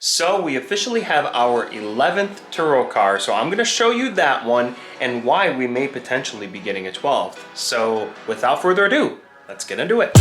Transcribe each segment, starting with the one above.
So we officially have our 11th Turo car, so I'm going to show you that one and why we may potentially be getting a 12th. So without further ado, let's get into it.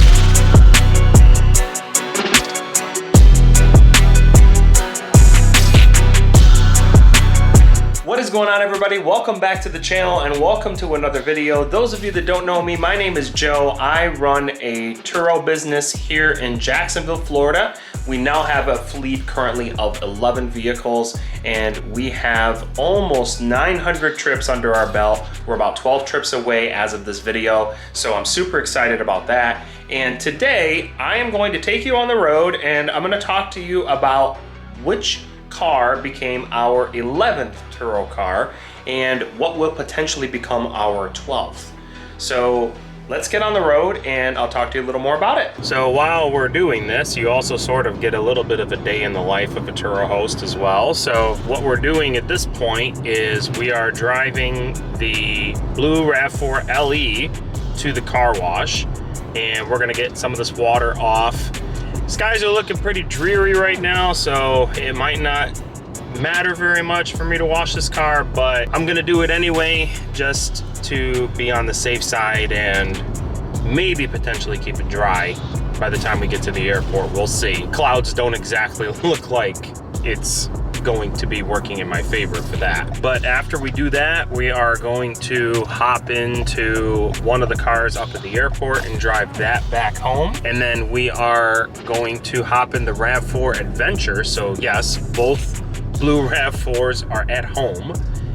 What is going on, everybody? Welcome back to the channel and welcome to another video. Those of you that don't know me, my name is Joe. I run a Turo business here in Jacksonville, Florida. We now have a fleet currently of 11 vehicles and we have almost 900 trips under our belt. We're about 12 trips away as of this video, so I'm super excited about that. And today I am going to take you on the road and I'm going to talk to you about which car became our 11th Turo car and what will potentially become our 12th. So let's get on the road and I'll talk to you a little more about it. So while we're doing this, you also sort of get a little bit of a day in the life of a Turo host as well. So what we're doing at this point is we are driving the blue RAV4 LE to the car wash and we're gonna get some of this water off. Skies are looking pretty dreary right now, so it might not matter very much for me to wash this car, but I'm gonna do it anyway just to be on the safe side and maybe potentially keep it dry by the time we get to the airport. We'll see. Clouds don't exactly look like it's going to be working in my favor for that. But after we do that, we are going to hop into one of the cars up at the airport and drive that back home. And then we are going to hop in the RAV4 Adventure. So yes, both blue RAV4s are at home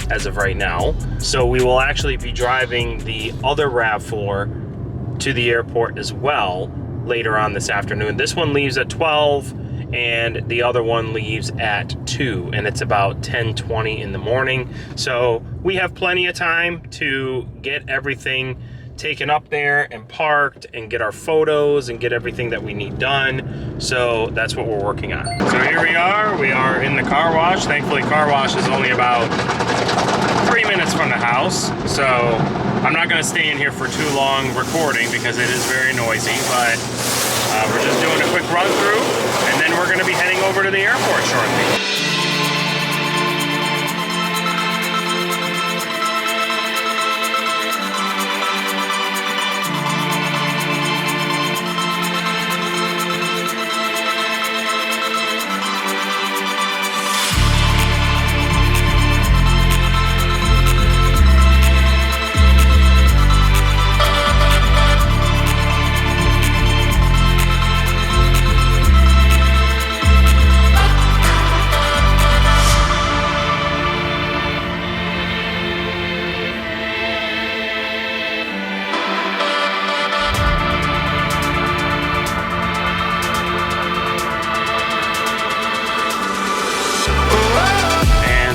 as of right now. So we will actually be driving the other RAV4 to the airport as well later on this afternoon. This one leaves at 12 and the other one leaves at 2 and it's about 10:20 in the morning. So we have plenty of time to get everything taken up there and parked and get our photos and get everything that we need done. So that's what we're working on. So here we are in the car wash. Thankfully car wash is only about 3 minutes from the house. So I'm not gonna stay in here for too long recording because it is very noisy, but we're just doing a quick run through and then we're gonna be heading over to the airport shortly.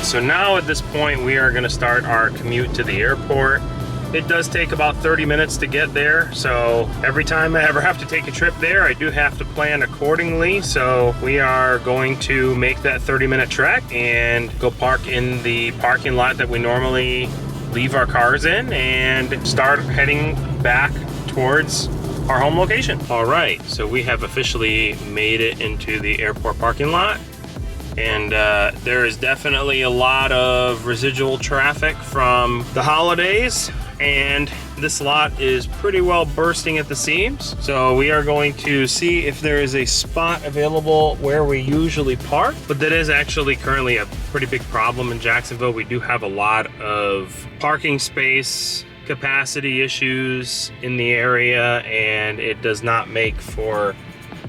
So now at this point we are going to start our commute to the airport. It does take about 30 minutes to get there, so every time I ever have to take a trip there I do have to plan accordingly. So we are going to make that 30-minute trek and go park in the parking lot that we normally leave our cars in and start heading back towards our home location. All right, so we have officially made it into the airport parking lot. And there is definitely a lot of residual traffic from the holidays and this lot is pretty well bursting at the seams. So we are going to see if there is a spot available where we usually park, but that is actually currently a pretty big problem in Jacksonville. We do have a lot of parking space capacity issues in the area and it does not make for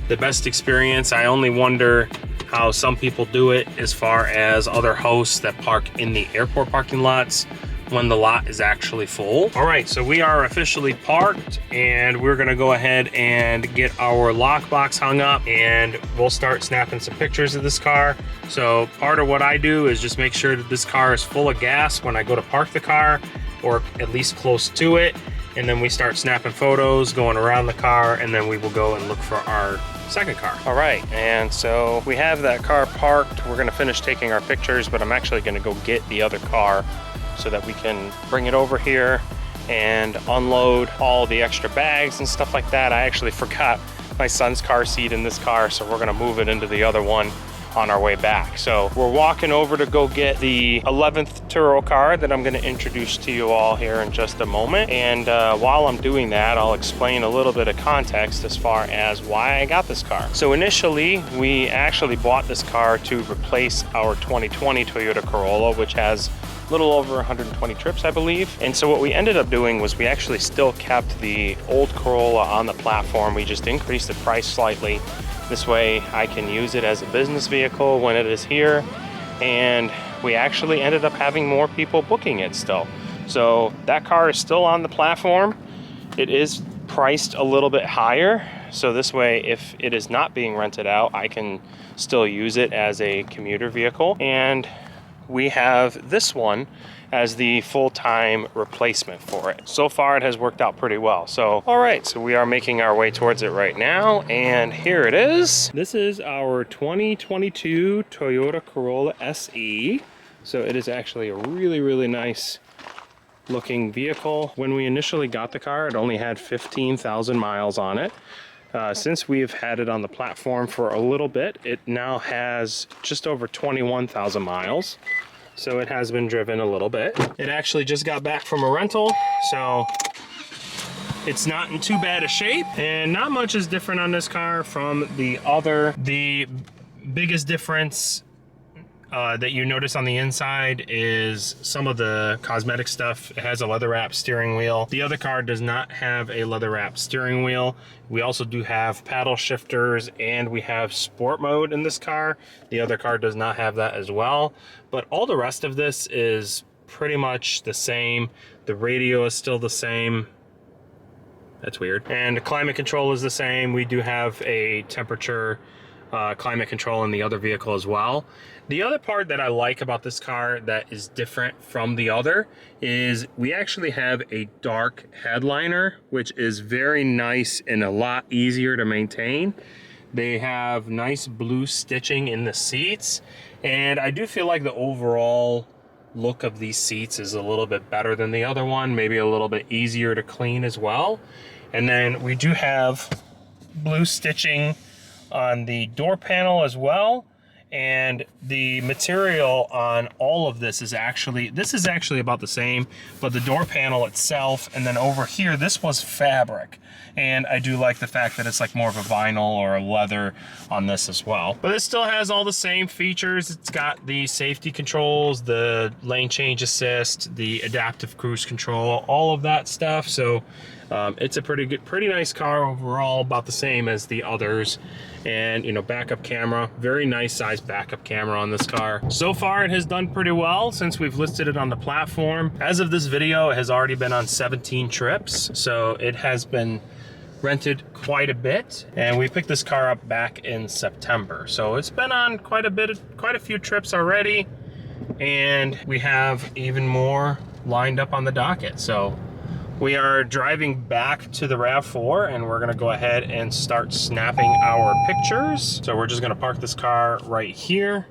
the best experience. I only wonder how some people do it as far as other hosts that park in the airport parking lots when the lot is actually full. All right, so we are officially parked and we're gonna go ahead and get our lockbox hung up and we'll start snapping some pictures of this car. So part of what I do is just make sure that this car is full of gas when I go to park the car, or at least close to it. And then we start snapping photos, going around the car, and then we will go and look for our second car. All right, and so we have that car parked. We're gonna finish taking our pictures, but I'm actually gonna go get the other car so that we can bring it over here and unload all the extra bags and stuff like that. I actually forgot my son's car seat in this car, so we're gonna move it into the other one on our way back. So we're walking over to go get the 11th Turo car that I'm going to introduce to you all here in just a moment. And while I'm doing that, I'll explain a little bit of context as far as why I got this car. So initially, we actually bought this car to replace our 2020 Toyota Corolla, which has a little over 120 trips, I believe. And so what we ended up doing was we actually still kept the old Corolla on the platform. We just increased the price slightly. This way I can use it as a business vehicle when it is here. And we actually ended up having more people booking it still. So that car is still on the platform. It is priced a little bit higher. So this way, if it is not being rented out, I can still use it as a commuter vehicle. And we have this one as the full-time replacement for it. So far, it has worked out pretty well. So, all right, so we are making our way towards it right now, and here it is. This is our 2022 Toyota Corolla SE. So it is actually a really, really nice looking vehicle. When we initially got the car, it only had 15,000 miles on it. Since we've had it on the platform for a little bit, it now has just over 21,000 miles. So it has been driven a little bit. It actually just got back from a rental, so it's not in too bad a shape. And not much is different on this car from the other. The biggest difference that you notice on the inside is some of the cosmetic stuff. It has a leather wrapped steering wheel. The other car does not have a leather wrapped steering wheel. We also do have paddle shifters, and we have sport mode in this car. The other car does not have that as well. But all the rest of this is pretty much the same. The radio is still the same. That's weird. And the climate control is the same. We do have a temperature climate control in the other vehicle as well. The other part that I like about this car that is different from the other is we actually have a dark headliner, which is very nice and a lot easier to maintain. They have nice blue stitching in the seats, and I do feel like the overall look of these seats is a little bit better than the other one, maybe a little bit easier to clean as well. And then we do have blue stitching on the door panel as well, and the material on all of this is actually about the same, but the door panel itself, and then over here, this was fabric. And I do like the fact that it's like more of a vinyl or a leather on this as well. But it still has all the same features. It's got the safety controls, the lane change assist, the adaptive cruise control, all of that stuff. So it's a pretty nice car overall, about the same as the others. And, you know, backup camera, very nice size backup camera on this car. So far, it has done pretty well since we've listed it on the platform. As of this video, it has already been on 17 trips. So it has been rented quite a bit, and we picked this car up back in September. So it's been on quite a few trips already, and we have even more lined up on the docket. So we are driving back to the RAV4, and we're gonna go ahead and start snapping our pictures. So we're just gonna park this car right here,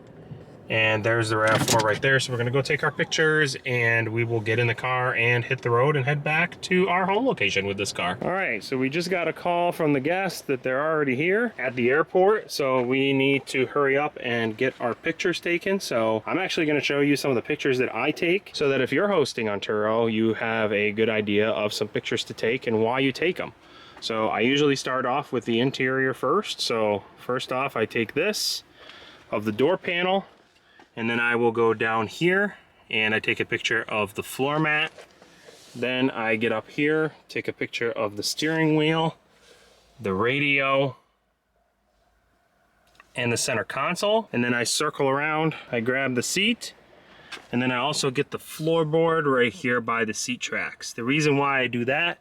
and there's the RAV4 right there. So we're gonna go take our pictures, and we will get in the car and hit the road and head back to our home location with this car. All right, so we just got a call from the guest that they're already here at the airport. So we need to hurry up and get our pictures taken. So I'm actually gonna show you some of the pictures that I take, so that if you're hosting on Turo, you have a good idea of some pictures to take and why you take them. So I usually start off with the interior first. So first off, I take this of the door panel, and then I will go down here and I take a picture of the floor mat. Then I get up here, take a picture of the steering wheel, the radio, and the center console. And then I circle around, I grab the seat, and then I also get the floorboard right here by the seat tracks. The reason why I do that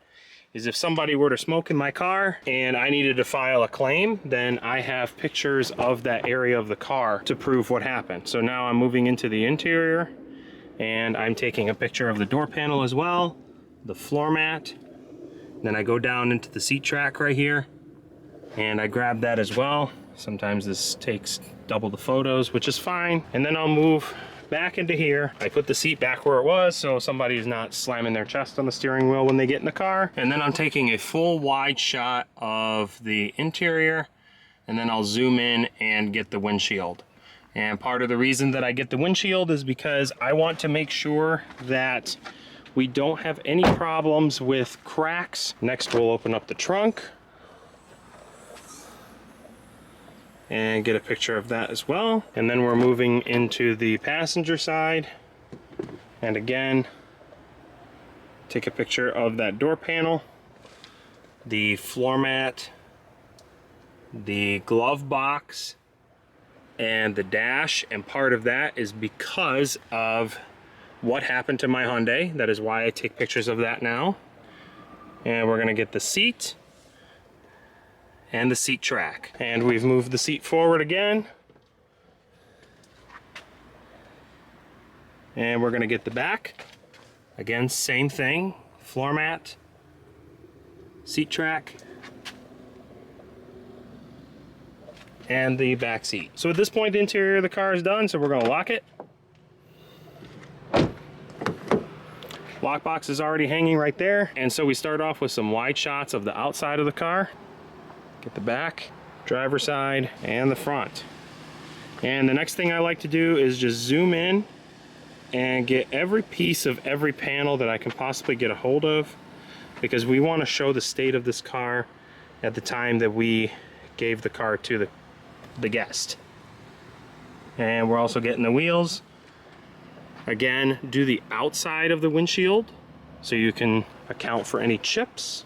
is if somebody were to smoke in my car and I needed to file a claim, then I have pictures of that area of the car to prove what happened. So now I'm moving into the interior, and I'm taking a picture of the door panel as well, the floor mat. Then I go down into the seat track right here, and I grab that as well. Sometimes this takes double the photos, which is fine. And then I'll move back into here. I put the seat back where it was so somebody's not slamming their chest on the steering wheel when they get in the car. And then I'm taking a full wide shot of the interior, and then I'll zoom in and get the windshield. And part of the reason that I get the windshield is because I want to make sure that we don't have any problems with cracks. Next, we'll open up the trunk and get a picture of that as well. And then we're moving into the passenger side. And again, take a picture of that door panel, the floor mat, the glove box, and the dash. And part of that is because of what happened to my Hyundai. That is why I take pictures of that now. And we're gonna get the seat and the seat track. And we've moved the seat forward again. And we're gonna get the back. Again, same thing, floor mat, seat track, and the back seat. So at this point, the interior of the car is done, so we're gonna lock it. Lockbox is already hanging right there. And so we start off with some wide shots of the outside of the car. Get the back, driver's side, and the front. And the next thing I like to do is just zoom in and get every piece of every panel that I can possibly get a hold of, because we want to show the state of this car at the time that we gave the car to the guest. And we're also getting the wheels. Again, do the outside of the windshield so you can account for any chips.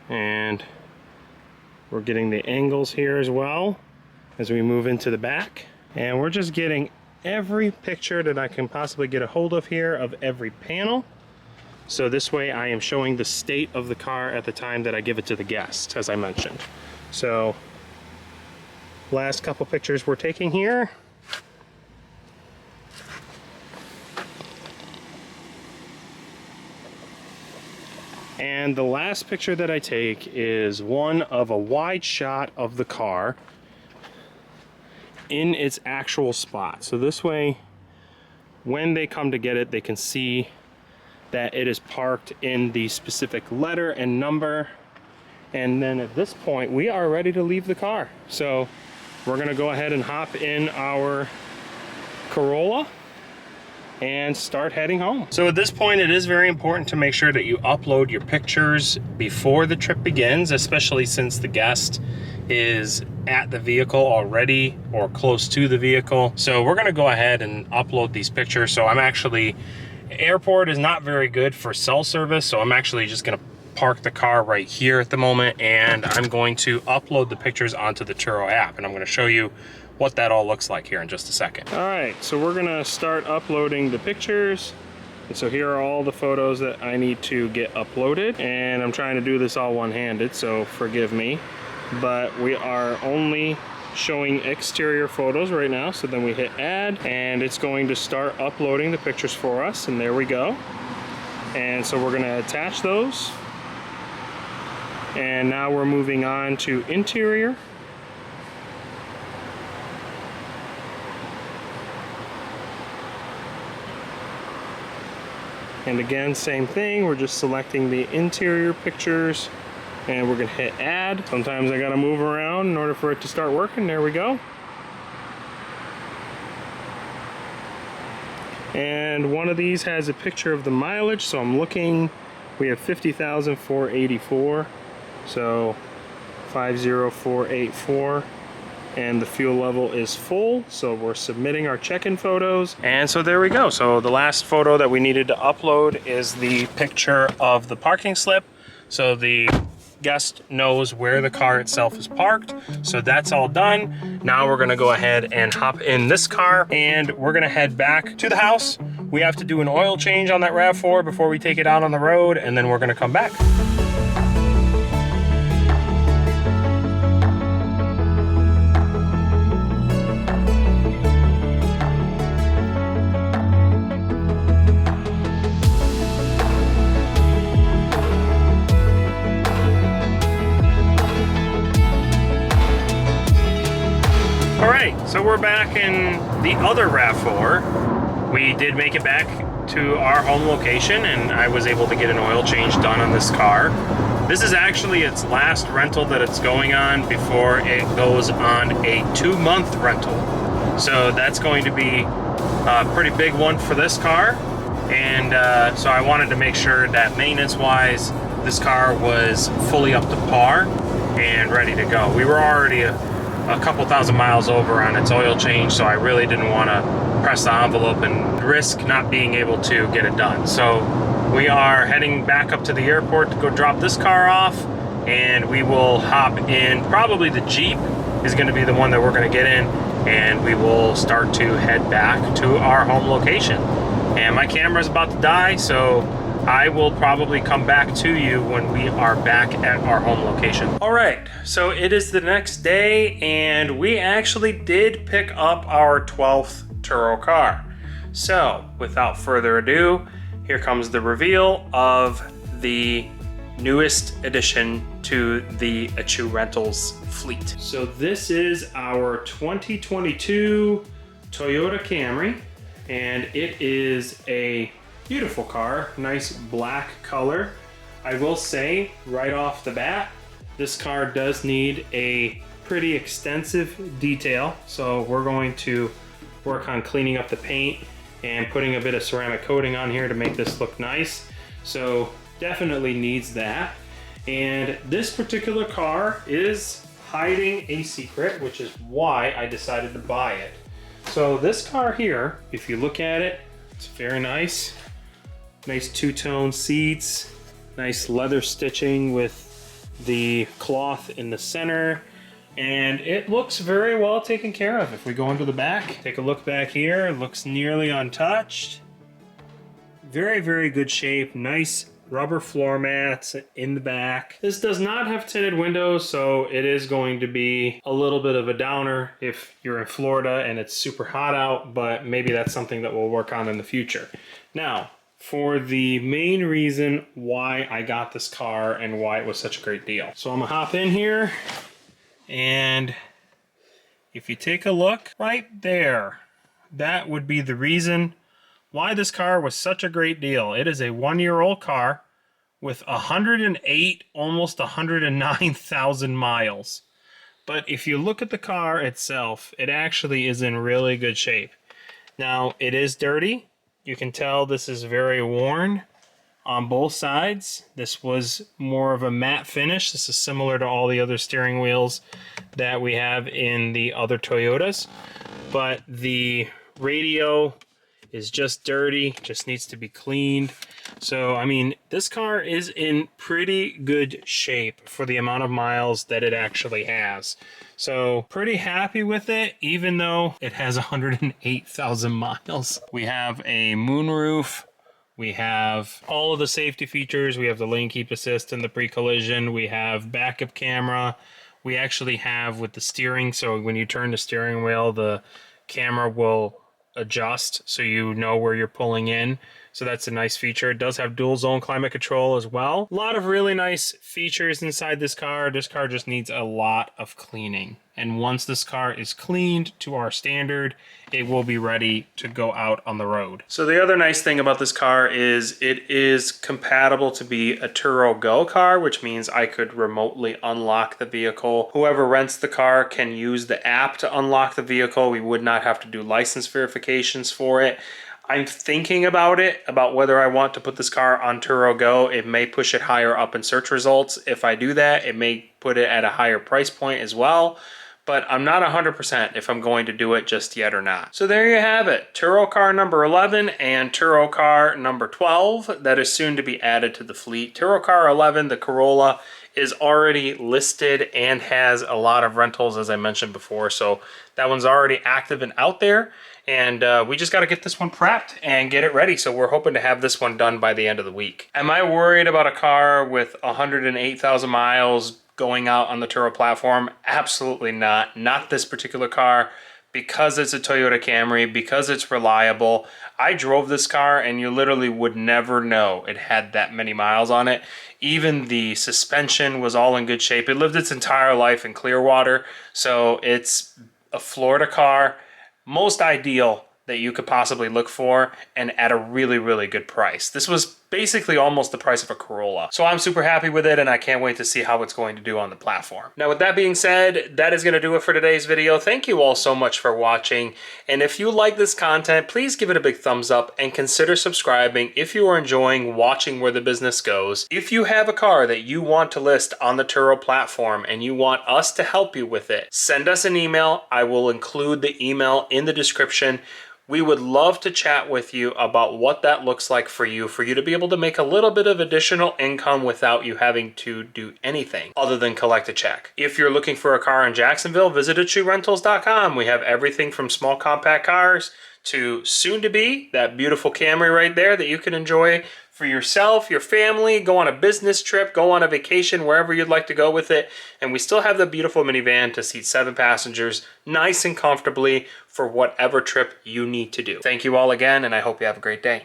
And we're getting the angles here as well as we move into the back. And we're just getting every picture that I can possibly get a hold of here of every panel. So this way I am showing the state of the car at the time that I give it to the guest, as I mentioned. So last couple pictures we're taking here. And the last picture that I take is one of a wide shot of the car in its actual spot. So this way, when they come to get it, they can see that it is parked in the specific letter and number. And then at this point, we are ready to leave the car. So we're gonna go ahead and hop in our Corolla and start heading home. So at this point, it is very important to make sure that you upload your pictures before the trip begins, especially since the guest is at the vehicle already or close to the vehicle. So we're gonna go ahead and upload these pictures. So I'm actually, airport is not very good for cell service, so I'm actually just gonna park the car right here at the moment, and I'm going to upload the pictures onto the Turo app, and I'm gonna show you what that all looks like here in just a second. All right, so we're gonna start uploading the pictures. And so here are all the photos that I need to get uploaded, and I'm trying to do this all one-handed, so forgive me. But we are only showing exterior photos right now, so then we hit add, and it's going to start uploading the pictures for us, and there we go. And so we're gonna attach those. And now we're moving on to interior. And again, same thing, we're just selecting the interior pictures and we're gonna hit add. Sometimes I gotta move around in order for it to start working. There we go. And one of these has a picture of the mileage, so I'm looking, we have 50,484, so 50484. And the fuel level is full, so we're submitting our check-in photos. And so there we go. So the last photo that we needed to upload is the picture of the parking slip, so the guest knows where the car itself is parked. So that's all done. Now we're gonna go ahead and hop in this car, and we're gonna head back to the house. We have to do an oil change on that RAV4 before we take it out on the road, and then we're gonna come back. So we're rocking the other RAV4. We did make it back to our home location, and I was able to get an oil change done on this car. This is actually its last rental that it's going on before it goes on a 2-month rental. So that's going to be a pretty big one for this car. And so I wanted to make sure that maintenance-wise, this car was fully up to par and ready to go. We were already a couple thousand miles over on its oil change, so I really didn't want to press the envelope and risk not being able to get it done. So we are heading back up to the airport to go drop this car off, and we will hop in. Probably the Jeep is going to be the one that we're going to get in, and we will start to head back to our home location. And my camera's about to die, so I will probably come back to you when we are back at our home location. All right, so it is the next day, and we actually did pick up our 12th Turo car. So without further ado, here comes the reveal of the newest addition to the Atchoo Rentals fleet. So this is our 2022 Toyota Camry, and it is a beautiful car, nice black color. I will say right off the bat, this car does need a pretty extensive detail. So we're going to work on cleaning up the paint and putting a bit of ceramic coating on here to make this look nice. So definitely needs that. And this particular car is hiding a secret, which is why I decided to buy it. So this car here, if you look at it, it's very nice. Nice two-tone seats, nice leather stitching with the cloth in the center, and it looks very well taken care of. If we go into the back, take a look back here, it looks nearly untouched. Very, very good shape, nice rubber floor mats in the back. This does not have tinted windows, so it is going to be a little bit of a downer if you're in Florida and it's super hot out, but maybe that's something that we'll work on in the future. Now, for the main reason why I got this car and why it was such a great deal. So I'm gonna hop in here, and if you take a look right there, that would be the reason why this car was such a great deal. It is a 1-year-old car with 108, almost 109,000 miles. But if you look at the car itself, it actually is in really good shape. Now, it is dirty. You can tell this is very worn on both sides. This was more of a matte finish. This is similar to all the other steering wheels that we have in the other Toyotas. But the radio is just dirty, just needs to be cleaned. So, I mean, this car is in pretty good shape for the amount of miles that it actually has. So, pretty happy with it, even though it has 108,000 miles. We have a moonroof. We have all of the safety features. We have the lane keep assist and the pre-collision. We have backup camera. We actually have with the steering, so when you turn the steering wheel, the camera will adjust so you know where you're pulling in. So that's a nice feature. It does have dual zone climate control as well. A lot of really nice features inside this car. This car just needs a lot of cleaning. And once this car is cleaned to our standard, it will be ready to go out on the road. So the other nice thing about this car is it is compatible to be a Turo Go car, which means I could remotely unlock the vehicle. Whoever rents the car can use the app to unlock the vehicle. We would not have to do license verifications for it. I'm thinking about it, about whether I want to put this car on Turo Go. It may push it higher up in search results. If I do that, it may put it at a higher price point as well. But I'm not 100% if I'm going to do it just yet or not. So there you have it. Turo car number 11 and Turo car number 12 that is soon to be added to the fleet. Turo car 11, the Corolla, is already listed and has a lot of rentals, as I mentioned before. So that one's already active and out there. And we just got to get this one prepped and get it ready. So we're hoping to have this one done by the end of the week. Am I worried about a car with 108,000 miles going out on the Turo platform? Absolutely not. Not this particular car, because it's a Toyota Camry, because it's reliable. I drove this car and you literally would never know it had that many miles on it. Even the suspension was all in good shape. It lived its entire life in Clearwater. So it's a Florida car. most ideal that you could possibly look for, and at a really, really good price. This was basically almost the price of a Corolla. So I'm super happy with it, and I can't wait to see how it's going to do on the platform. Now, with that being said, that is going to do it for today's video. Thank you all so much for watching. And if you like this content, please give it a big thumbs up and consider subscribing if you are enjoying watching where the business goes. If you have a car that you want to list on the Turo platform and you want us to help you with it, send us an email. I will include the email in the description. We would love to chat with you about what that looks like for you to be able to make a little bit of additional income without you having to do anything other than collect a check. If you're looking for a car in Jacksonville, visit AchooRentals.com. We have everything from small compact cars to soon to be that beautiful Camry right there that you can enjoy for yourself, your family, go on a business trip, go on a vacation, wherever you'd like to go with it. And we still have the beautiful minivan to seat 7 passengers, nice and comfortably for whatever trip you need to do. Thank you all again, and I hope you have a great day.